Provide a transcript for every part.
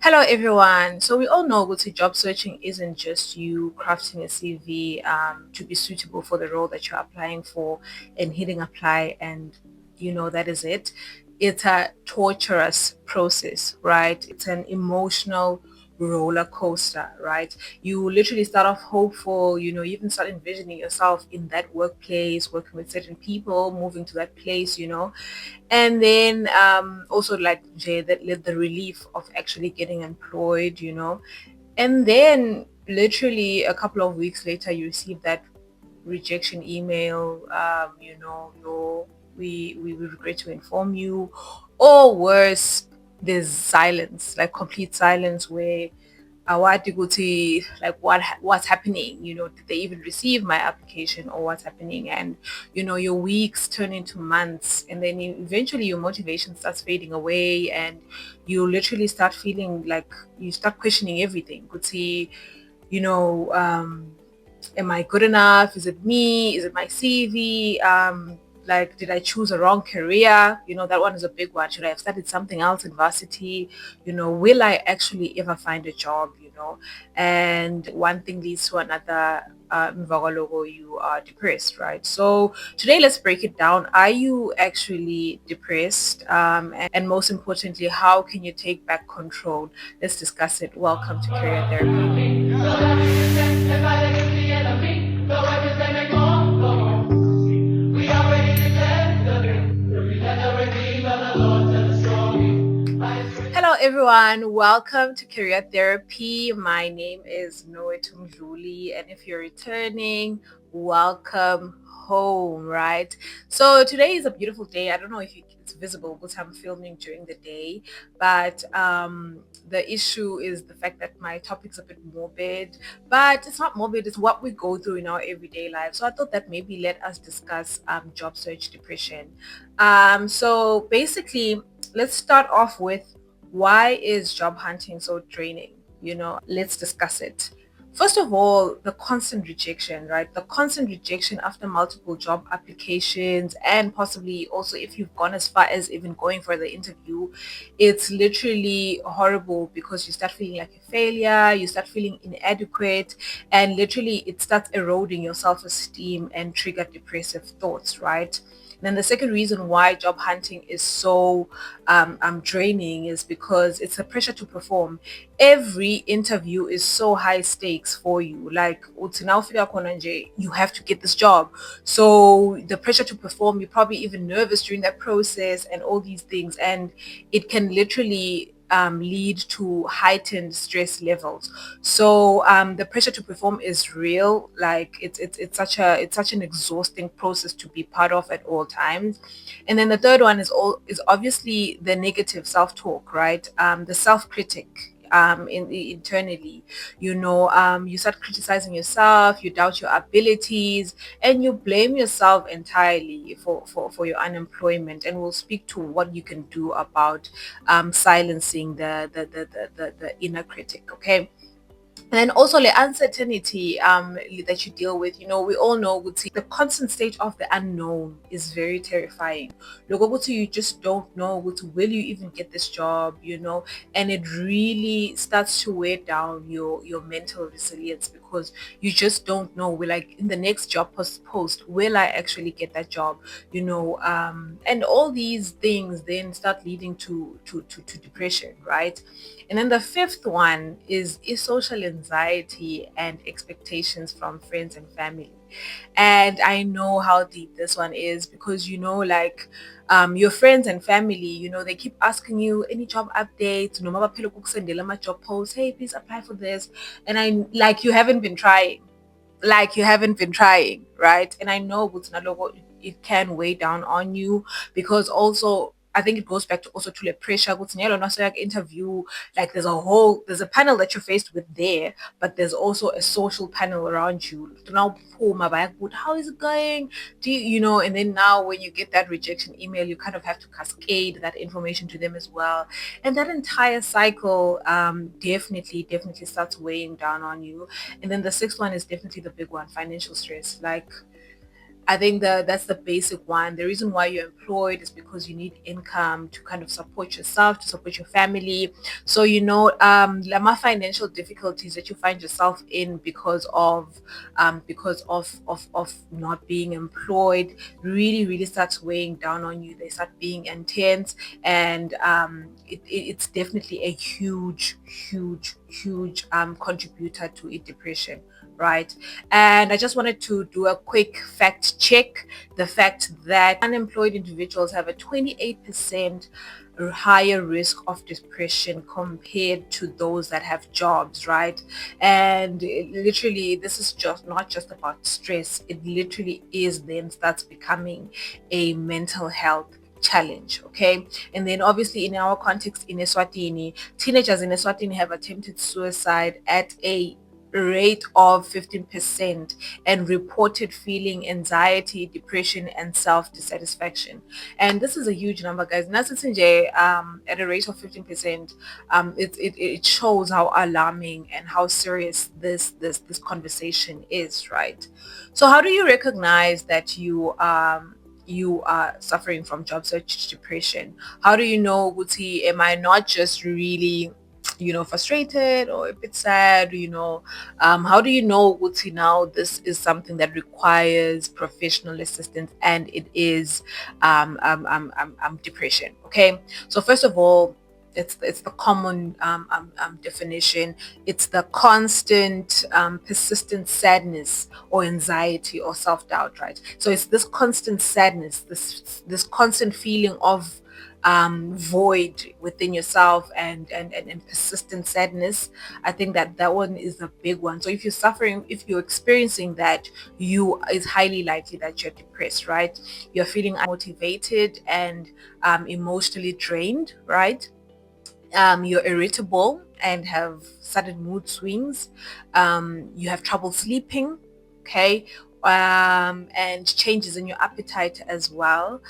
Hello everyone. So we all know that job searching isn't just you crafting a CV to be suitable for the role that you're applying for and hitting apply and that is it. It's a torturous process, right? It's an emotional roller coaster, right? You literally start off hopeful, you even start envisioning yourself in that workplace, working with certain people, moving to that place, and then also like Jay, that the relief of actually getting employed, and then literally a couple of weeks later you receive that rejection email. We regret to inform you, or worse, there's silence, like complete silence, where awati ukuthi like what's happening, did they even receive my application or what's happening? And your weeks turn into months, and then eventually your motivation starts fading away, and you literally start feeling like you start questioning everything. Could see, you know am I good enough? Is it me? Is it my CV? Like, did I choose a wrong career? That one is a big one. Should I have studied something else in varsity? Will I actually ever find a job? And one thing leads to another. Mvagalogo, you are depressed, right? So today, let's break it down. Are you actually depressed? And most importantly, how can you take back control? Let's discuss it. Welcome to Career Therapy. Hello, everyone. Welcome to Career Therapy. My name is Noetum Juli, and if you're returning, welcome home, right? So today is a beautiful day. I don't know if it's visible because I'm filming during the day, but the issue is the fact that my topic's a bit morbid, but it's not morbid. It's what we go through in our everyday life. So I thought that maybe let us discuss job search depression. So basically, let's start off with, why is job hunting so draining? Let's discuss it. First of all, the constant rejection, right? The constant rejection after multiple job applications, and possibly also if you've gone as far as even going for the interview, it's literally horrible because you start feeling like a failure, you start feeling inadequate, and literally it starts eroding your self-esteem and trigger depressive thoughts, right? Then the second reason why job hunting is so draining is because it's a pressure to perform. Every interview is so high stakes for you. Like uthi nawufika khona nje, you have to get this job. So the pressure to perform, you're probably even nervous during that process and all these things. And it can literally lead to heightened stress levels. So the pressure to perform is real. Like it's such an exhausting process to be part of at all times. And then the third one is obviously the negative self-talk, right? The self-critic. Internally, you start criticizing yourself, you doubt your abilities, and you blame yourself entirely for your unemployment. And we'll speak to what you can do about silencing the inner critic. Okay. And then also the uncertainty that you deal with. We all know ukuthi the constant state of the unknown is very terrifying. Look, ukuthi you just don't know ukuthi will you even get this job, and it really starts to wear down your mental resilience, because you just don't know, will I in the next job post will I actually get that job, and all these things then start leading to depression, right? And then the fifth one is social anxiety and expectations from friends and family. And I know how deep this one is, because like your friends and family, they keep asking you any job updates, no matter job posts, hey, please apply for this. And I like you haven't been trying. Like you haven't been trying, right? And I know with Nalogo, it can weigh down on you, because also I think it goes back to also to the pressure with interview. Like there's a panel that you're faced with there, but there's also a social panel around you. Now, how is it going? And then now when you get that rejection email, you kind of have to cascade that information to them as well. And that entire cycle definitely starts weighing down on you. And then the sixth one is definitely the big one, financial stress. Like I think that's the basic one. The reason why you're employed is because you need income to kind of support yourself, to support your family. So lama financial difficulties that you find yourself in because of not being employed really starts weighing down on you. They start being intense, and it's definitely a huge contributor to depression, right? And I just wanted to do a quick fact check. The fact that unemployed individuals have a 28% higher risk of depression compared to those that have jobs, right? And literally, this is just not just about stress. It literally is then starts becoming a mental health challenge. Okay. And then obviously in our context in Eswatini, teenagers in Eswatini have attempted suicide at a rate of 15% and reported feeling anxiety, depression, and self-dissatisfaction. And this is a huge number, guys. Nasisinje, at a rate of 15%, it shows how alarming and how serious this conversation is, right? So how do you recognize that you are suffering from job search depression? How do you know, Guti, am I not just really frustrated or a bit sad, how do you know, Guti, now this is something that requires professional assistance and it is depression? Okay, so first of all, it's the common definition. It's the constant, persistent sadness or anxiety or self-doubt, right? So it's this constant sadness, this constant feeling of void within yourself, and persistent sadness. I think that one is a big one. So if you're experiencing that, it's highly likely that you're depressed, right? You're feeling unmotivated and emotionally drained, right? You're irritable and have sudden mood swings. You have trouble sleeping, okay? And changes in your appetite as well.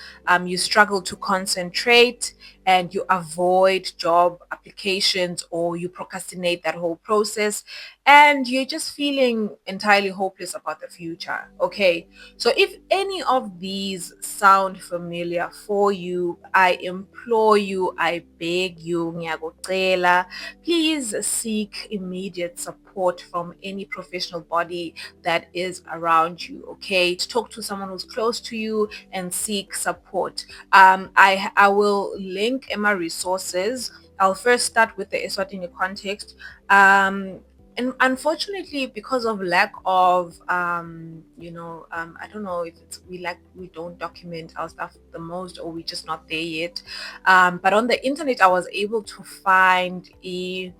You struggle to concentrate and you avoid job applications, or you procrastinate that whole process, and you're just feeling entirely hopeless about the future. Okay, so if any of these sound familiar for you, I implore you, I beg you, ngiyakucela, please seek immediate support from any professional body that is around you. Okay, talk to someone who's close to you and seek support. I will link my resources. I'll first start with the Eswatini context. And unfortunately, because of lack of I don't know if it's we don't document our stuff the most, or we're just not there yet. But on the internet, I was able to find a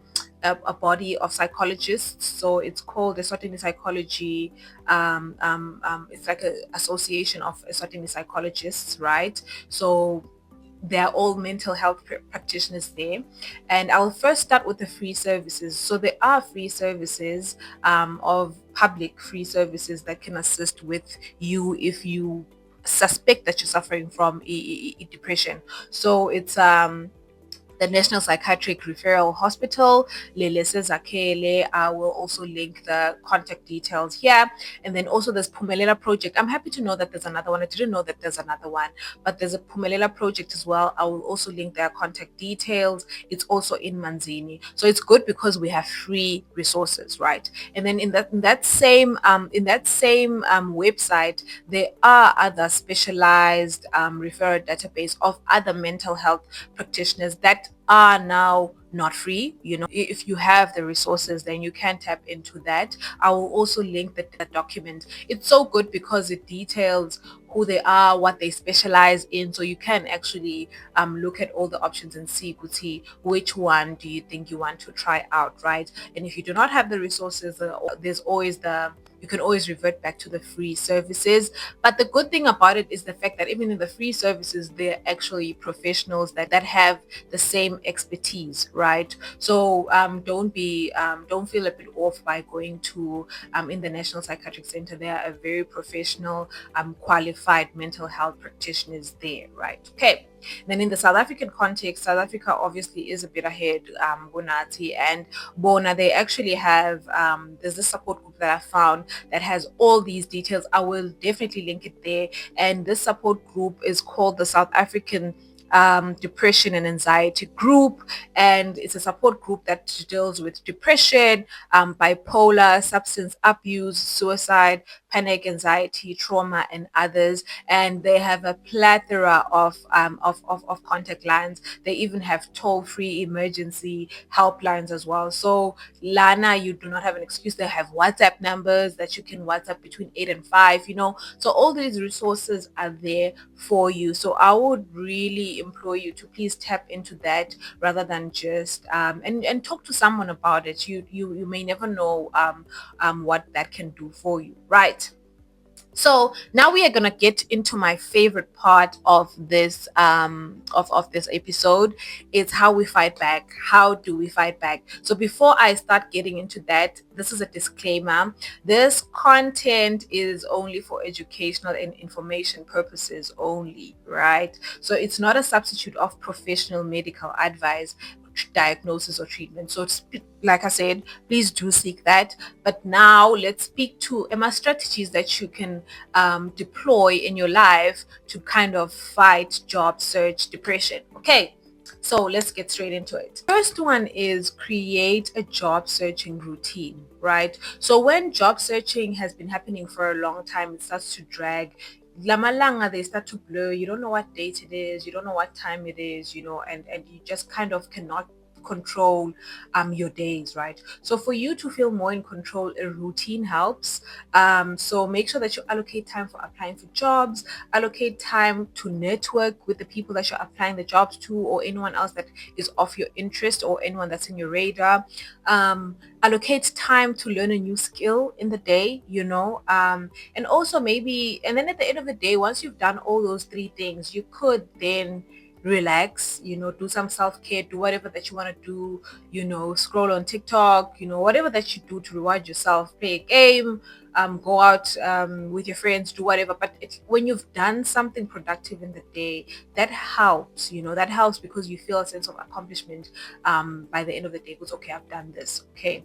body of psychologists. So it's called the Eswatini Psychology. It's like an association of Eswatini psychologists, right? So they're all mental health practitioners there. And I'll first start with the free services. So there are free services, of public free services that can assist with you if you suspect that you're suffering from depression. So it's the National Psychiatric Referral Hospital, Lele Sezakele. I will also link the contact details here. And then also there's Pumelela Project. I'm happy to know that there's another one. I didn't know that there's another one, but there's a Pumelela Project as well. I will also link their contact details. It's also in Manzini. So it's good because we have free resources, right? And then in that same website, there are other specialized referral database of other mental health practitioners that are now not free. If you have the resources, then you can tap into that. I will also link the document. It's so good because it details who they are, what they specialize in, so you can actually look at all the options and see which one do you think you want to try out, right? And if you do not have the resources, there's always you can always revert back to the free services. But the good thing about it is the fact that even in the free services, they're actually professionals that have the same expertise, right? So don't feel a bit off by going to in the National Psychiatric Center. They are a very professional, qualified mental health practitioners there, right? Okay. Then in the South African context, South Africa obviously is a bit ahead, Bonati and Bona. They actually have there's this support group that I found. that has all these details. I will definitely link it there. And this support group is called the South African depression and anxiety group, and it's a support group that deals with depression, bipolar, substance abuse, suicide, panic, anxiety, trauma, and others. And they have a plethora of contact lines. They even have toll-free emergency helplines as well. So Lana, you do not have an excuse. They have WhatsApp numbers that you can WhatsApp between 8 and 5. So all these resources are there for you. So I would really implore you to please tap into that rather than just and talk to someone about it. You may never know what that can do for you, right? So now we are gonna get into my favorite part of this of this episode. It's how we fight back. How do we fight back? So before I start getting into that, this is a disclaimer. This content is only for educational and information purposes only, right? So it's not a substitute of professional medical advice, diagnosis, or treatment. So like I said, please do seek that. But now let's speak to Emma strategies that you can deploy in your life to kind of fight job search depression. Okay, so let's get straight into it. First one is create a job searching routine, right? So when job searching has been happening for a long time, it starts to drag. Lamalanga, they start to blur. You don't know what date it is, you don't know what time it is, and you just kind of cannot control your days, right? So for you to feel more in control, a routine helps. So make sure that you allocate time for applying for jobs, allocate time to network with the people that you're applying the jobs to, or anyone else that is of your interest, or anyone that's in your radar. Allocate time to learn a new skill in the day, and also maybe, and then at the end of the day, once you've done all those three things, you could then relax, do some self-care, do whatever that you want to do, scroll on TikTok, whatever that you do to reward yourself, play a game, go out with your friends, do whatever. But when you've done something productive in the day, that helps, that helps because you feel a sense of accomplishment by the end of the day. Because, okay, I've done this. Okay.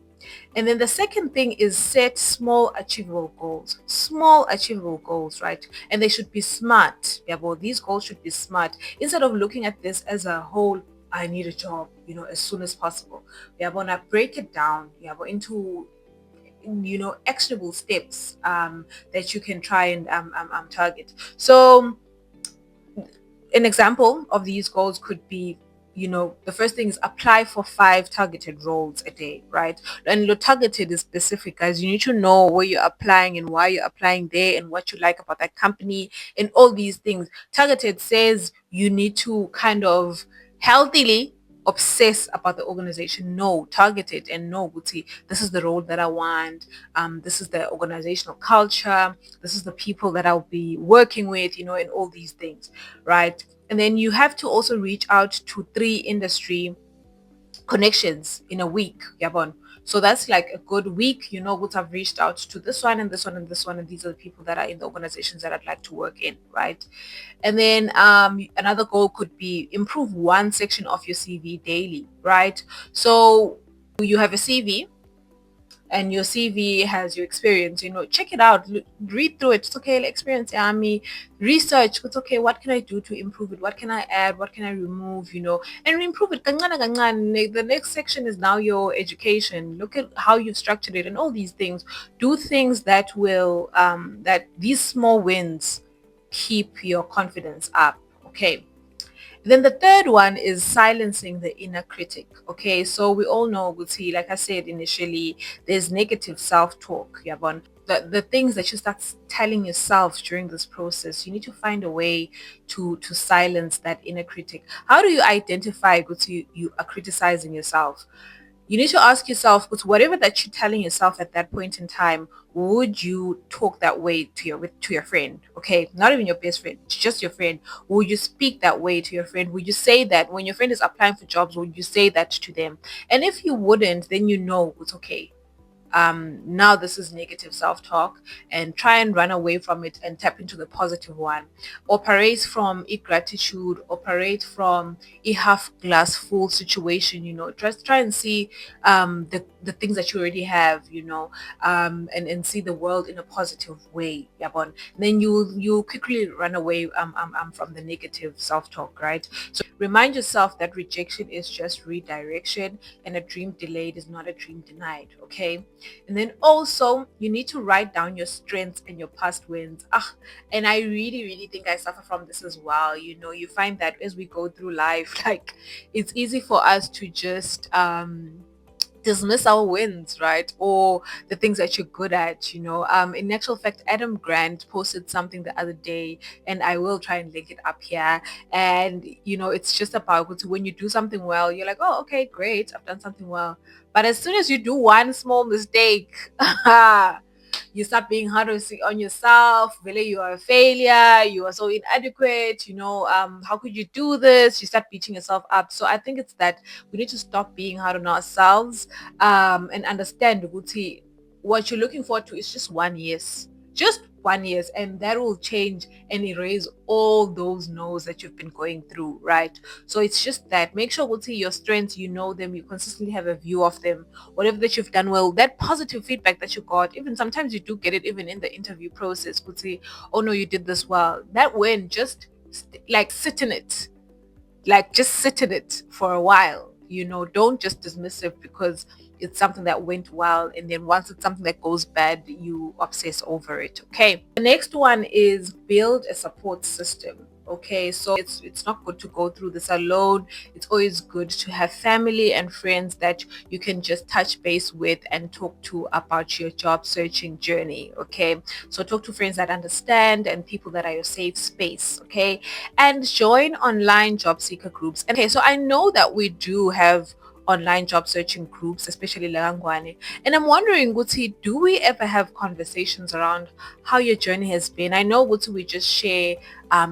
And then the second thing is set small achievable goals. Small achievable goals, right? And they should be smart. Yeah, well, these goals should be smart. Instead of looking at this as a whole, I need a job, as soon as possible. We are gonna break it down, into actionable steps that you can try and target. So an example of these goals could be, the first thing is apply for 5 targeted roles a day, right? And your targeted is specific, guys. You need to know where you're applying and why you're applying there and what you like about that company and all these things. Targeted says you need to kind of healthily obsess about the organization. No, targeted and no, Guti, this is the role that I want. This is the organizational culture. This is the people that I'll be working with, and all these things, right? And then you have to also reach out to 3 industry connections in a week, Yabon. So that's like a good week, what I've reached out to this one and this one and this one, and these are the people that are in the organizations that I'd like to work in, right? And then another goal could be improve one section of your CV daily, right? So you have a CV, and your CV has your experience, check it out, read through it. It's okay, like, experience, me research. It's okay, what can I do to improve it? What can I add? What can I remove? And improve it. Kancane, kancane. The next section is now your education. Look at how you've structured it and all these things. Do things that will, that these small wins keep your confidence up. Okay. Then the third one is silencing the inner critic. Okay, so we all know, Guti, like I said initially, there's negative self-talk, Yabon. The things that you start telling yourself during this process, you need to find a way to silence that inner critic. How do you identify, Guti, you are criticizing yourself? You need to ask yourself, because whatever that you're telling yourself at that point in time, would you talk that way to your friend? Okay, not even your best friend, just your friend. Would you speak that way to your friend? Would you say that when your friend is applying for jobs? Would you say that to them? And if you wouldn't, then it's okay. now this is negative self-talk, and try and run away from it and tap into the positive one. Operate from a gratitude, operate from a half glass full situation, just try and see the things that you already have, and see the world in a positive way. Yabon. Then you quickly run away from the negative self-talk, right? So remind yourself that rejection is just redirection, and a dream delayed is not a dream denied. Okay. And then also you need to write down your strengths and your past wins. And I really, really think I suffer from this as well. You find that as we go through life, like it's easy for us to just dismiss our wins, right? Or the things that you're good at. In actual fact, Adam Grant posted something the other day, and I will try and link it up here. And it's just about when you do something well, you're like, oh, okay, great, I've done something well. But as soon as you do one small mistake, you start being hard on yourself. Really, you are a failure. You are so inadequate. How could you do this? You start beating yourself up. So I think it's that we need to stop being hard on ourselves, and understand, Guti, what you're looking forward to is just 1 year. Just 1 year, and that will change and erase all those no's that you've been going through, right? So it's just that. Make sure, Guti, your strengths, you know them, you consistently have a view of them. Whatever that you've done well, that positive feedback that you got, even sometimes you do get it even in the interview process, Guti, oh no, you did this well. That win, just like sit in it, like just sit in it for a while. Don't just dismiss it because it's something that went well, and then once it's something that goes bad, you obsess over it. Okay, the next one is build a support system. Okay, so it's not good to go through this alone. It's always good to have family and friends that you can just touch base with and talk to about your job searching journey. Okay, so talk to friends that understand and people that are your safe space. Okay, and join online job seeker groups. And okay, so I know that we do have online job searching groups, especially Langwane. And I'm wondering, Guti, do we ever have conversations around how your journey has been? I know, Guti, we just share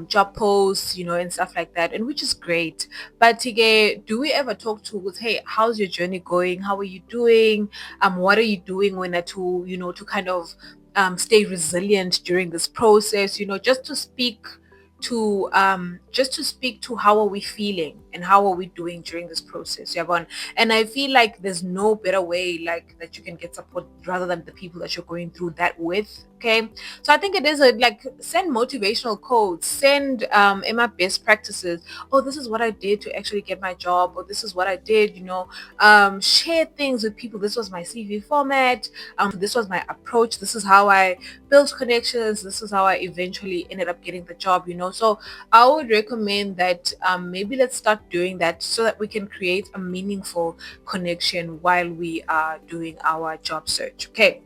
job posts, and stuff like that, and which is great. But Tige, do we ever talk to Guti, hey, how's your journey going? How are you doing? What are you doing to kind of stay resilient during this process? Just to speak to how are we feeling and how are we doing during this process, Yabon. And I feel like there's no better way like that you can get support rather than the people that you're going through that with. Okay, so I think it is like send motivational quotes, send Emma best practices. Oh, this is what I did to actually get my job, or this is what I did. Share things with people. This was my CV format. This was my approach. This is how I built connections. This is how I eventually ended up getting the job. So I would recommend that maybe let's start doing that so that we can create a meaningful connection while we are doing our job search. Okay.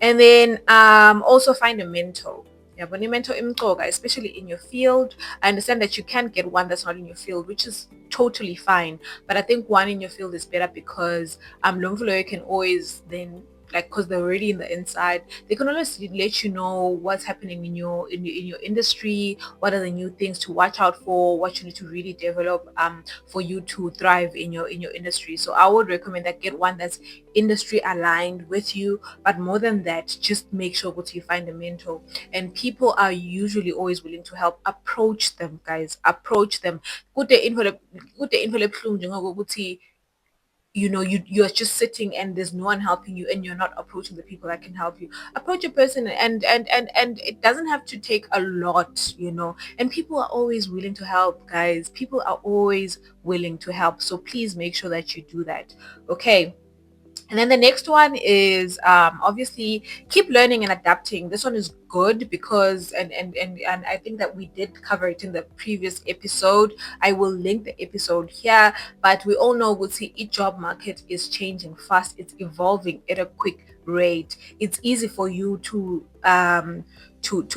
And then also find a mentor. Yeah, when you mentor imqoka, especially in your field. I understand that you can't get one that's not in your field, which is totally fine. But I think one in your field is better because Lomfulo can always then, like, because they're already in the inside, they can always let you know what's happening in your industry, what are the new things to watch out for, what you need to really develop for you to thrive in your industry. So I would recommend that get one that's industry aligned with you. But more than that, just make sure that you find a mentor, and people are usually always willing to help. Approach them, guys. Approach them. Good you're just sitting and there's no one helping you, and you're not approaching the people that can help you. Approach a person, and it doesn't have to take a lot. And people are always willing to help, guys. People are always willing to help, so please make sure that you do that. Okay. And then the next one is obviously keep learning and adapting. This one is good because and I think that we did cover it in the previous episode. I will link the episode here, but we all know we'll see each job market is changing fast. It's evolving at a quick rate. It's easy for you to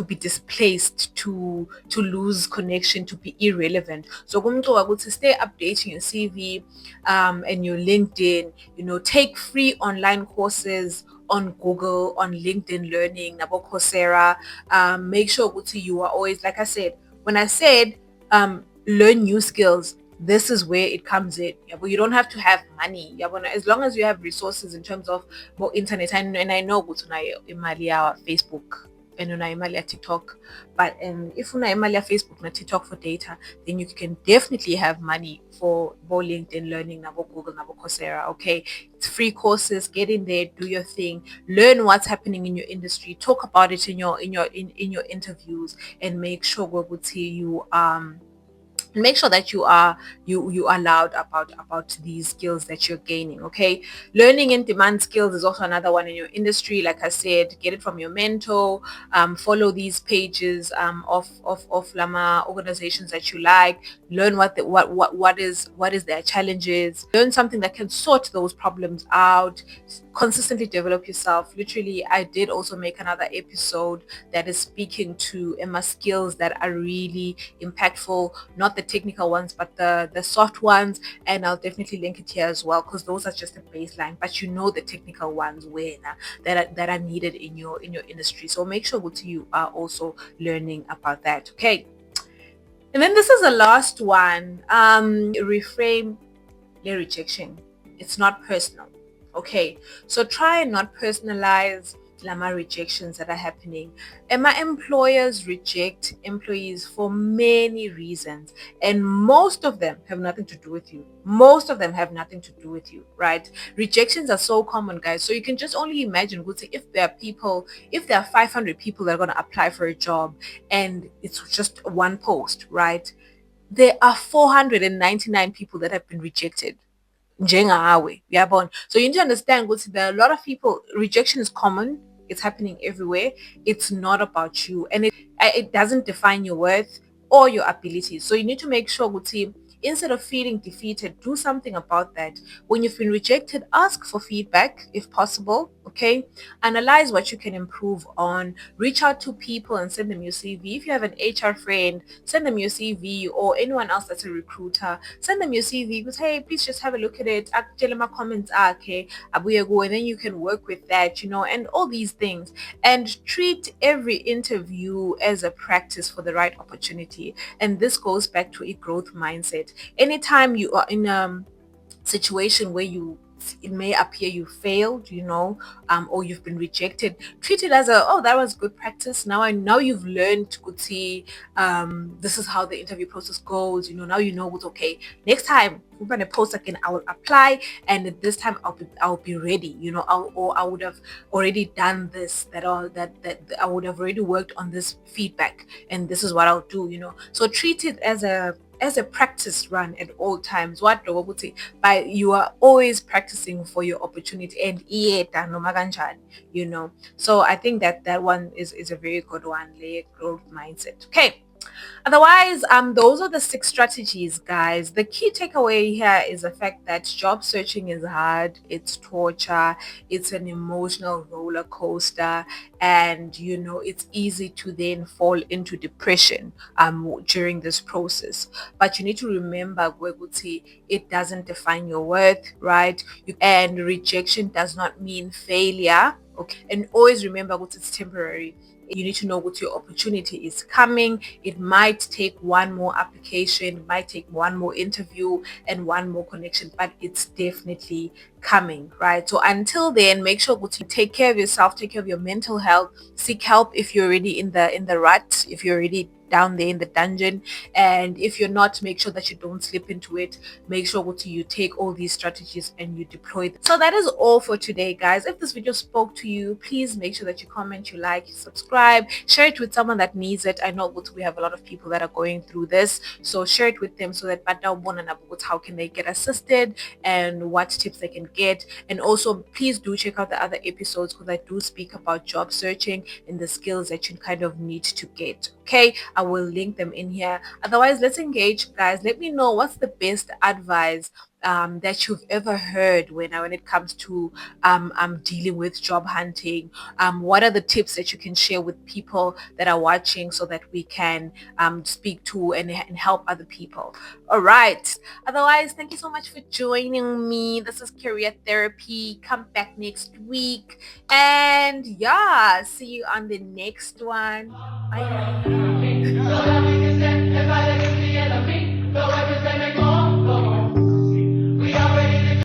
be displaced, to lose connection, to be irrelevant. So kumqoka ukuthi stay updating your CV and your LinkedIn. Take free online courses on Google, on LinkedIn Learning, nabo Coursera. Make sure ukuthi you are always, like I said, when I said learn new skills, this is where it comes in. Yeah, but you don't have to have money. Yeah, but as long as you have resources in terms of more internet, and I know good imali Facebook and una imali TikTok, but if una imali Facebook na TikTok for data, then you can definitely have money for LinkedIn learning, nabo Google, nabo Coursera. Okay, it's free courses. Get in there, do your thing, learn what's happening in your industry, talk about it in your interviews, and make sure make sure that you are loud about these skills that you're gaining. Okay, learning in demand skills is also another one in your industry. Like I said, get it from your mentor. Follow these pages of lama organizations that you like. Learn what is their challenges. Learn something that can sort those problems out. Consistently develop yourself. Literally, I did also make another episode that is speaking to Emma skills that are really impactful, not the technical ones, but the soft ones. And I'll definitely link it here as well, because those are just a baseline, but you know the technical ones where that are needed in your industry. So make sure that you are also learning about that. Okay. And then this is the last one. Reframe the rejection. It's not personal. Okay. So try and not personalize my rejections that are happening. And my employers reject employees for many reasons. And most of them have nothing to do with you. Most of them have nothing to do with you, right? Rejections are so common, guys. So you can just only imagine, if there are people, if there are 500 people that are going to apply for a job and it's just one post, right? There are 499 people that have been rejected. Njengawe, uyabona? So you need to understand ukuthi there are a lot of people. Rejection is common. It's happening everywhere. It's not about you, and it doesn't define your worth or your abilities. So you need to make sure ukuthi, instead of feeling defeated, do something about that. When you've been rejected, ask for feedback if possible. Okay, analyze what you can improve on. Reach out to people and send them your CV. If you have an HR friend, send them your CV, or anyone else that's a recruiter, send them your CV. Because hey, please just have a look at it. Tell my comments, okay, abuye go, and then you can work with that, and all these things. And treat every interview as a practice for the right opportunity. And this goes back to a growth mindset. Anytime you are in a situation where it may appear you failed, or you've been rejected, treat it as that was good practice. Now you've learned to see, this is how the interview process goes. Now you know what's okay. Next time we're gonna post again, I will apply, and this time I'll be ready. I would have already done this. That I would have already worked on this feedback, and this is what I'll do. So treat it as a practice run at all times. What do I say? But you are always practicing for your opportunity, and noma kanjani, So I think that one is a very good one. Growth mindset. Okay. Otherwise, those are the 6 strategies, guys. The key takeaway here is the fact that job searching is hard, it's torture, it's an emotional roller coaster, and it's easy to then fall into depression during this process. But you need to remember, Gweguti, it doesn't define your worth, right? And rejection does not mean failure. Okay. And always remember what it's temporary. You need to know what your opportunity is coming. It might take one more application, it might take one more interview and one more connection, but it's definitely coming, right? So until then, make sure to take care of yourself, take care of your mental health, seek help if you're already in the rut, if you're already down there in the dungeon. And if you're not, make sure that you don't slip into it. Make sure you take all these strategies and you deploy them. So that is all for today, guys. If this video spoke to you, please make sure that you comment, you like, you subscribe, share it with someone that needs it. I know we have a lot of people that are going through this, so share it with them so that how can they get assisted and what tips they can get. And also, please do check out the other episodes, because I do speak about job searching and the skills that you kind of need to get. Okay, I will link them in here. Otherwise, let's engage, guys. Let me know what's the best advice that you've ever heard when it comes to dealing with job hunting. What are the tips that you can share with people that are watching, so that we can speak to and help other people? All right. Otherwise, thank you so much for joining me. This is Career Therapy. Come back next week. And yeah, see you on the next one. Bye.